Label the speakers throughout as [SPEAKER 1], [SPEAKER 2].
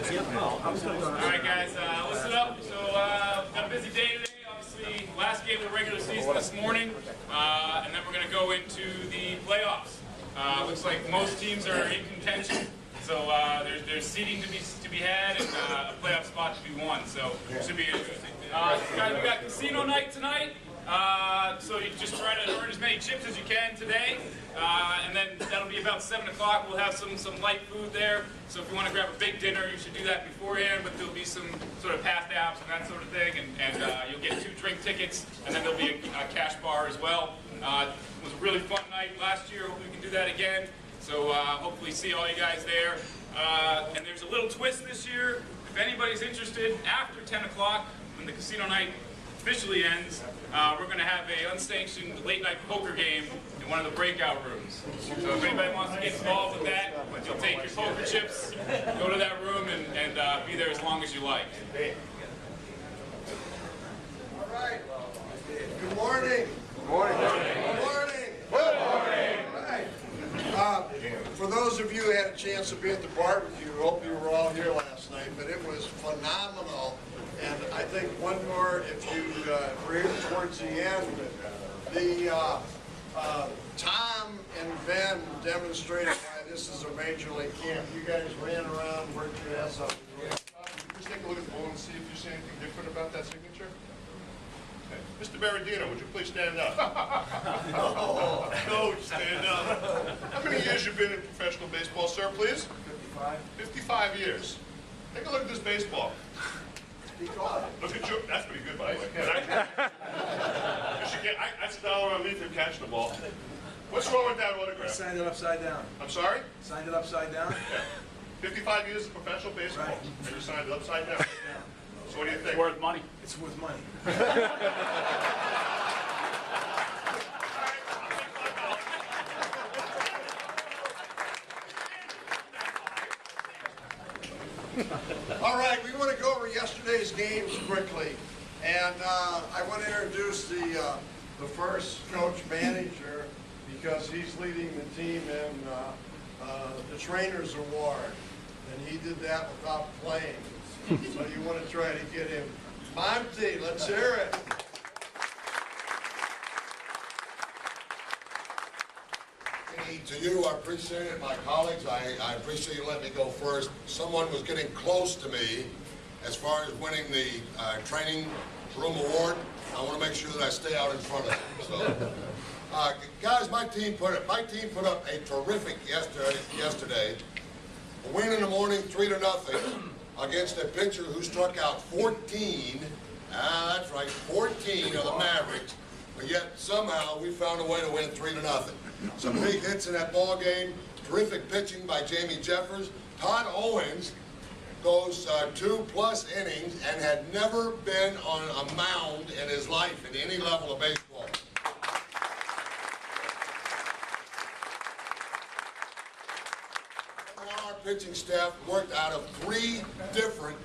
[SPEAKER 1] Alright guys, listen up. So, got a busy day today. Obviously, last game of the regular season this morning, and then we're going to go into the playoffs. Looks like most teams are in contention, so there's seeding to be had and a playoff spot to be won, so it should be interesting. Guys, we got casino night tonight. So you just try to earn as many chips as you can today, and then that'll be about 7 o'clock. We'll have some light food there. So if you want to grab a big dinner, you should do that beforehand. But there'll be some sort of half apps and that sort of thing, and you'll get 2 drink tickets, and then there'll be a cash bar as well. It was a really fun night last year. Hopefully we can do that again. So hopefully see all you guys there. And there's a little twist this year. If anybody's interested, after 10 o'clock, when the casino night officially ends, we're going to have an unsanctioned late-night poker game in one of the breakout rooms. So if anybody wants to get involved with that, you'll take your poker chips, go to that room, and be there as long as you like.
[SPEAKER 2] All right. Good morning.
[SPEAKER 3] Good morning.
[SPEAKER 2] Good morning.
[SPEAKER 3] Good morning.
[SPEAKER 2] All right. For those of you who had a chance to be at the barbecue, hope you were all here last night, but it was phenomenal. And I think one more, if you were here towards the end, the Tom and Ben demonstrated why this is a major league camp. You guys ran around, worked your ass off.
[SPEAKER 3] Just take a look at the ball and see if you see anything different about that signature. Okay. Mr. Berardino, would you please stand up? Oh, Coach, stand up. How many years you been in professional baseball, sir, please?
[SPEAKER 2] 55.
[SPEAKER 3] 55 years. Take a look at this baseball. Look at you. That's pretty good, by the way. That's a dollar on me for catching the ball. What's wrong with that autograph?
[SPEAKER 4] Signed it upside down.
[SPEAKER 3] I'm sorry?
[SPEAKER 4] Signed it upside down?
[SPEAKER 3] Yeah. 55 years of professional baseball,
[SPEAKER 4] Right.
[SPEAKER 3] and you signed it upside down. So what do you think?
[SPEAKER 1] It's worth money.
[SPEAKER 4] It's worth money.
[SPEAKER 2] All right, we want to go over yesterday's games quickly, and I want to introduce the first coach manager because he's leading the team in the Trainers Award, and he did that without playing. So you want to try to get him. Monty, let's hear it.
[SPEAKER 5] To you, I appreciate it. My colleagues, I appreciate you letting me go first. Someone was getting close to me as far as winning the training room award. I want to make sure that I stay out in front of them. So, guys, my team put up a terrific yesterday. A win in the morning, 3-0, against a pitcher who struck out 14. That's right, 14 of the Mavericks. But yet somehow we found a way to win 3-0. Some big hits in that ball game. Terrific pitching by Jamie Jeffers. Todd Owens goes 2+ innings and had never been on a mound in his life at any level of baseball. Our pitching staff worked out of 3 different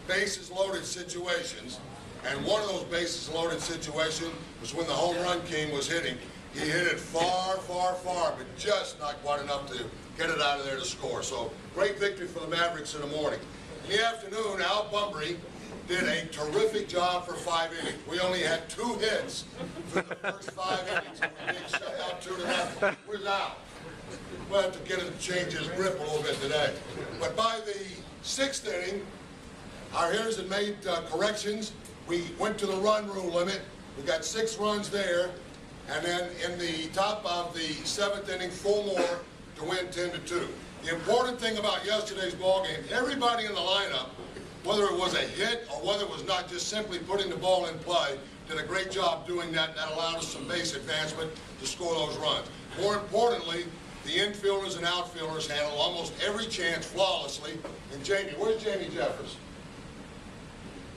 [SPEAKER 5] bases loaded situations. And one of those bases loaded situations was when the home run king was hitting. He hit it far, far, far, but just not quite enough to get it out of there to score. So great victory for the Mavericks in the morning. In the afternoon, Al Bumbry did a terrific job for 5 innings. We only had 2 hits for the first 5 innings. We being shut out 2-0. Where's Al? We'll have to get him to change his grip a little bit today. But by the 6th inning, our hitters had made corrections. We went to the run rule limit. We got 6 runs there. And then in the top of the 7th inning, 4 more to win 10-2. The important thing about yesterday's ball game, everybody in the lineup, whether it was a hit or whether it was not just simply putting the ball in play, did a great job doing that. That allowed us some base advancement to score those runs. More importantly, the infielders and outfielders handled almost every chance flawlessly. And Jamie, where's Jamie Jeffers?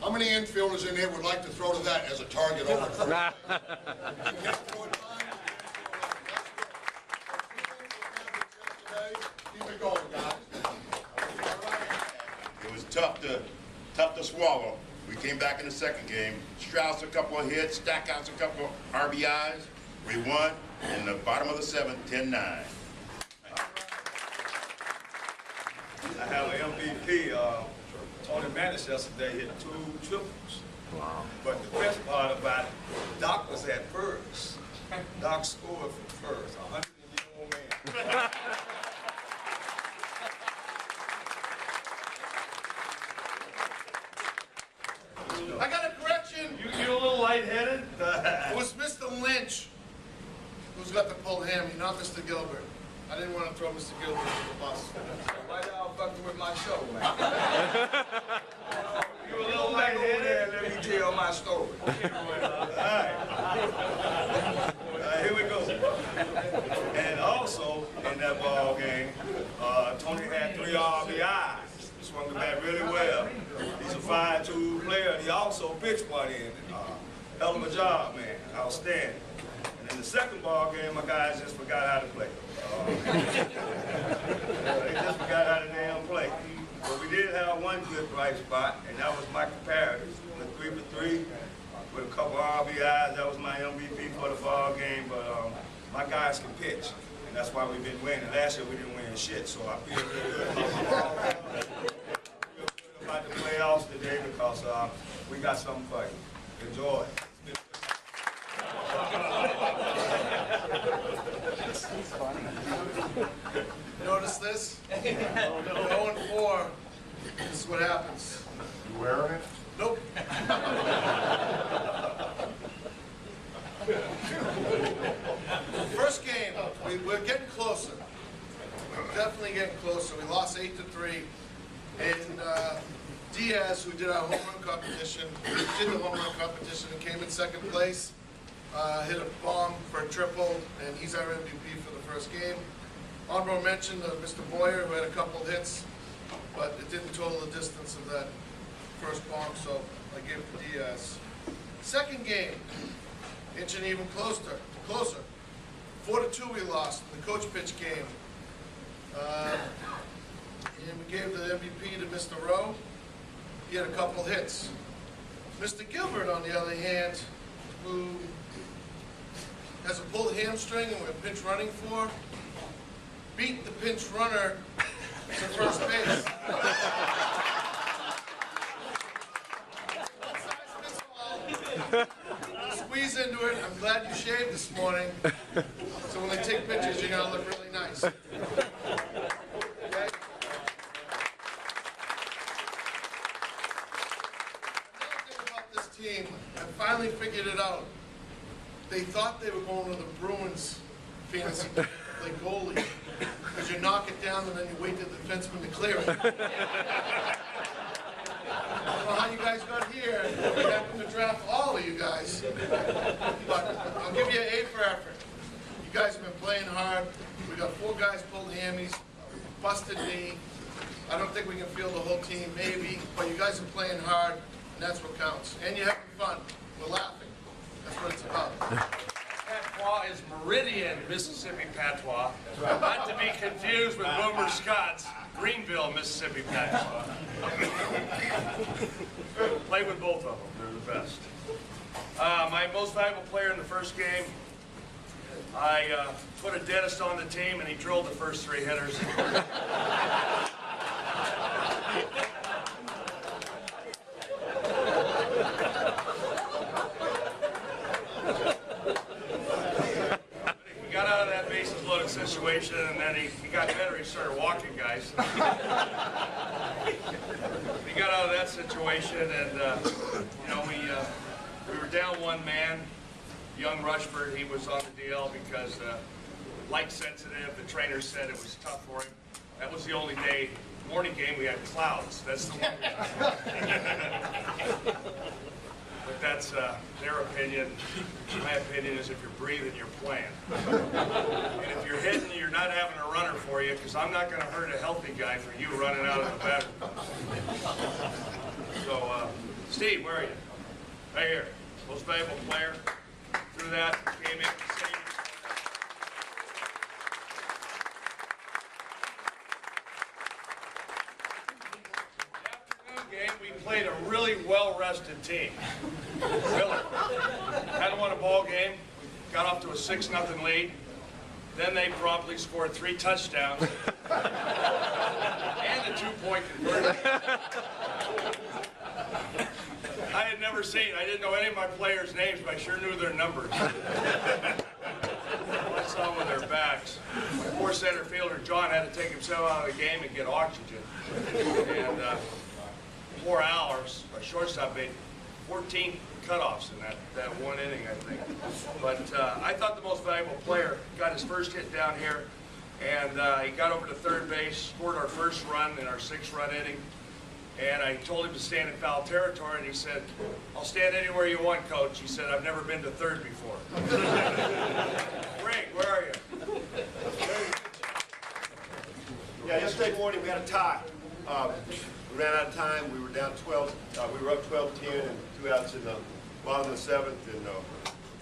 [SPEAKER 5] How many infielders in here would like to throw to that as a target over first? Keep it going, guys.
[SPEAKER 3] It was tough to swallow. We came back in the second game. Strauss a couple of hits, Stackhouse a couple of RBIs. We won in the bottom of the 7th, 10-9.
[SPEAKER 6] I have an MVP. Tony Mannis yesterday hit 2 triples. Wow. But the best part about it, Doc was at first. Doc scored from first, 100-year-old man.
[SPEAKER 3] I got a correction.
[SPEAKER 6] You a little lightheaded?
[SPEAKER 3] It was Mr. Lynch who's got the pulled hammy, not Mr. Gilbert. I didn't want to throw Mr. Gilbert under the bus.
[SPEAKER 4] Why y'all fucking with my show, man?
[SPEAKER 6] You a little
[SPEAKER 4] Back over
[SPEAKER 6] lightheaded?
[SPEAKER 4] there and let me tell my story.
[SPEAKER 6] Here we go. And also, in that ball game, Tony had 3 RBIs. Swung the bat really well. He's a 5-2 player, and he also pitched one in. Hell of a job, man. Outstanding. And in the second ball game, my guys just forgot how to play. They just forgot how to damn play. But we did have one good bright spot, and that was Michael Parrish. Went 3 for 3 with a couple RBIs. That was my MVP for the ball game. But my guys can pitch, and that's why we've been winning. Last year we didn't win shit, so I feel real good about my ball game. I feel good about the playoffs today because we got something for you. Enjoy.
[SPEAKER 3] Notice this? 0-4. This is what happens.
[SPEAKER 5] You wearing it?
[SPEAKER 3] Nope. First game, we're getting closer. We're definitely getting closer. We lost 8-3. And Diaz, who did our home run competition, and came in second place. Hit a bomb for a triple, and he's our MVP for the first game. Honorable mention of Mr. Boyer, who had a couple of hits, but it didn't total the distance of that first bomb, so I gave it to Diaz. Second game, inching even closer. 4-2 we lost in the coach pitch game. And we gave the MVP to Mr. Rowe. He had a couple hits. Mr. Gilbert, on the other hand, who has a pulled hamstring and we're pinch running for, beat the pinch runner to first base. Squeeze into it. I'm glad you shaved this morning. So when they take pictures, you're going to look really nice. Okay? Another thing about this team, I finally figured it out. They thought they were going to the Bruins fantasy camp to play goalie, because you knock it down and then you wait for the defenseman to clear it. I don't know how you guys got here. We happened to draft all of you guys. But I'll give you an A for effort. You guys have been playing hard. We got 4 guys pulled hammies, busted knee. I don't think we can field the whole team, maybe, but you guys are playing hard, and that's what counts. And you're having fun. We're laughing. That's what it's about.
[SPEAKER 7] Patois is Meridian, Mississippi Patois. Not to be confused with Boomer Scott's Greenville, Mississippi Patois. Play with both of them. They're the best. My most valuable player in the first game, I put a dentist on the team, and he drilled the first 3 hitters. Situation, and then he got better. He started walking, guys. He got out of that situation, and you know, we were down 1 man. Young Rushford, he was on the DL because light sensitive. The trainer said it was tough for him. That was the only day. Morning game we had clouds. That's the one. But that's their opinion. My opinion is if you're breathing, you're playing. And if you're hitting, you're not having a runner for you, because I'm not going to hurt a healthy guy for you running out of the bedroom. So, Steve, where are you? Right here. Most valuable player. Through that, came in, saved. Game, we played a really well-rested team. Really. Hadn't won a ball game. Got off to a 6-0 lead. Then they promptly scored 3 touchdowns. And the the two-point conversion. I had never seen, I didn't know any of my players' names, but I sure knew their numbers. I saw them with their backs. My poor center fielder, John, had to take himself out of the game and get oxygen. And poor Al, our shortstop, made 14 cutoffs in that one inning, I think. But I thought the most valuable player got his first hit down here, and he got over to third base, scored our first run in our 6-run inning. And I told him to stand in foul territory, and he said, "I'll stand anywhere you want, Coach." He said, "I've never been to third before." Frank, where are you?
[SPEAKER 8] Yeah, yesterday morning we had a tie. We ran out of time. We were down 12. We were up 12-10 and 2 outs in the bottom of the 7th. And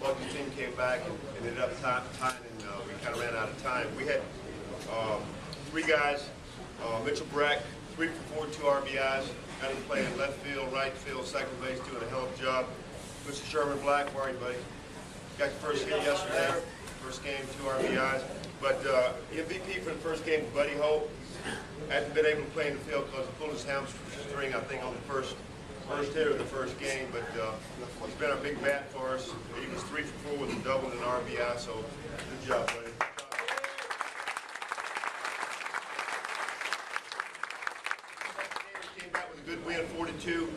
[SPEAKER 8] Bucky's team came back and ended up tying, and we kind of ran out of time. We had 3 guys. Mitchell Breck, 3 for 4, 2 RBIs. Got him playing left field, right field, second base, doing a hell of a job. Mr. Sherman Black, where are you, buddy? Got your first hit yesterday. First game, 2 RBIs. But the MVP for the first game, Buddy Hope, hasn't been able to play in the field because he pulled his hamstring, I think, on the first hit of the first game. But he's been a big bat for us. He was 3 for 4 with a double and an RBI. So good job, buddy. Came back with a good win, 42.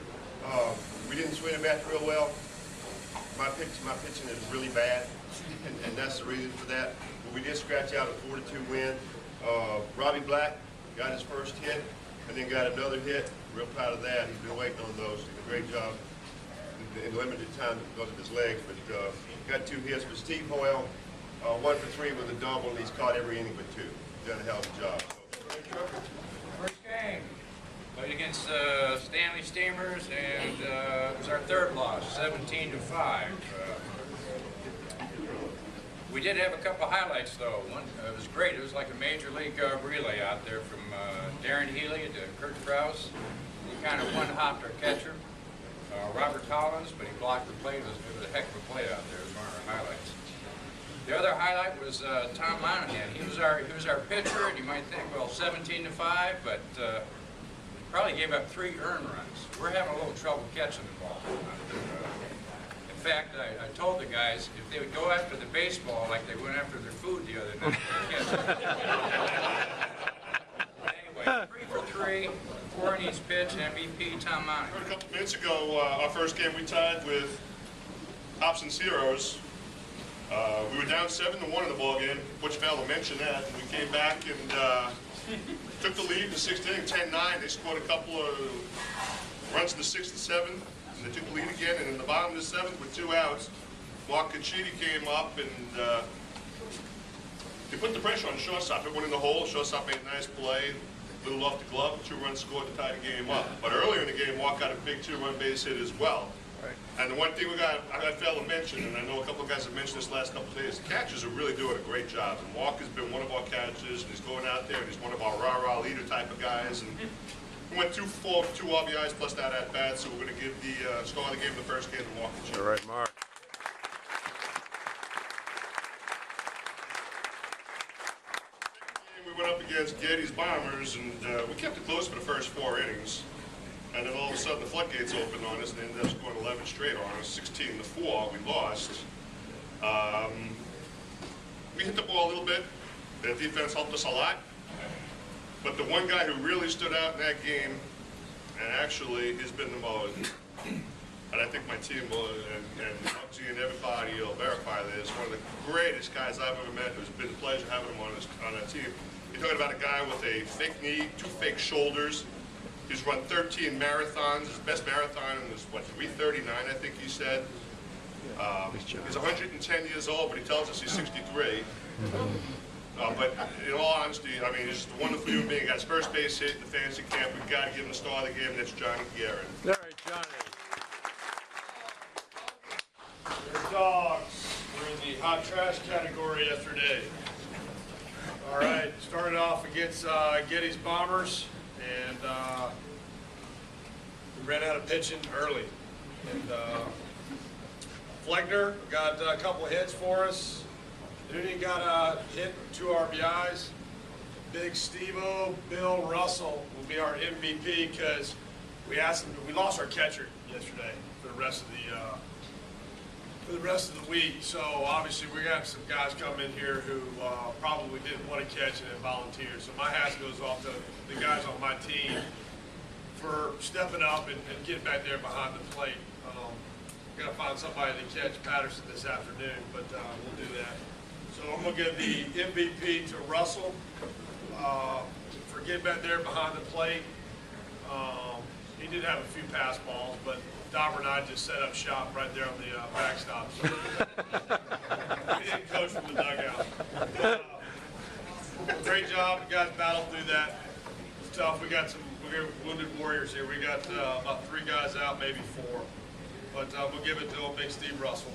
[SPEAKER 8] We didn't swing the bat real well. My pitching is really bad, and that's the reason for that. But we did scratch out a 42 win. Robbie Black got his first hit, and then got another hit. Real proud of that. He's been waiting on those. He did a great job in limited time because of his legs. But got 2 hits. But Steve Hoyle, 1 for 3 with a double, and he's caught every inning but 2. He's done a hell of a job.
[SPEAKER 9] First game, played against Stanley Steamers, and it was our 3rd loss, 17-5. We did have a couple highlights, though. One, it was great. It was like a major league relay out there from Darren Healy to Kurt Krause. He kind of one-hopped our catcher, Robert Collins, but he blocked the play. It was a heck of a play out there. It was one of our highlights. The other highlight was Tom Monahan. He was our pitcher, and you might think, well, 17-5, but probably gave up 3 earned runs. We're having a little trouble catching the ball. In fact, I told the guys if they would go after the baseball like they went after their food the other night, they'd catch it. Anyway, 3 for 3, 4 innings pitch, MVP Tom Monahan.
[SPEAKER 3] A couple minutes ago, our first game we tied with Hobson Zeros. We were down 7-1 in the ball game. Butch failed to mention that. And we came back and took the lead in the 6th inning, 10-9. They scored a couple of runs in the 6th and 7th. They took the lead again, and in the bottom of the 7th with 2 outs, Mark Caccitti came up and they put the pressure on the shortstop. It went in the hole. Shortstop made a nice play, a little off the glove, 2 runs scored to tie the game up. But earlier in the game, Mark got a big 2-run base hit as well. Right. And the one thing I failed to mention, and I know a couple of guys have mentioned this last couple of days, the catchers are really doing a great job. And Mark has been one of our catchers, and he's going out there, and he's one of our rah-rah leader type of guys. And we went 2 for 4, 2 RBIs plus that at bat, so we're going to give the score of the game the first game to Mark.
[SPEAKER 10] All right, Mark.
[SPEAKER 3] We went up against Getty's Bombers, and we kept it close for the first 4 innings. And then all of a sudden the floodgates opened on us, and they ended up scoring 11 straight on us, 16-4. We lost. We hit the ball a little bit. Their defense helped us a lot. But the one guy who really stood out in that game, and actually has been the most, and I think my team will, and Bugsy and everybody will verify this, one of the greatest guys I've ever met. It's been a pleasure having him on our team. You're talking about a guy with a fake knee, 2 fake shoulders. He's run 13 marathons. His best marathon was, what, 3:39, I think he said. He's 110 years old, but he tells us he's 63. But in all honesty, I mean, he's just a wonderful human being. He got his first base hit in the fantasy camp. We've got to give him the star of the game, and that's Johnny Guerin.
[SPEAKER 10] All right, Johnny.
[SPEAKER 11] Red Sox were in the hot trash category yesterday. All right, started off against Getty's Bombers, and we ran out of pitching early. And Flegner got a couple of hits for us. Looney got a hit, 2 RBIs. Big Steve-O, Bill Russell will be our MVP because we lost our catcher yesterday for the rest of the week. So obviously we got some guys come in here who probably didn't want to catch and then volunteered. So my hat goes off to the guys on my team for stepping up and getting back there behind the plate. Got to find somebody to catch Patterson this afternoon, but we'll do that. So I'm going to give the MVP to Russell for getting back there behind the plate. He did have a few pass balls, but Dauber and I just set up shop right there on the backstop. So he didn't coach from the dugout. But, great job. You guys battled through that. It's tough. We got wounded warriors here. We got about 3 guys out, maybe 4. But we'll give it to old Big Steve Russell.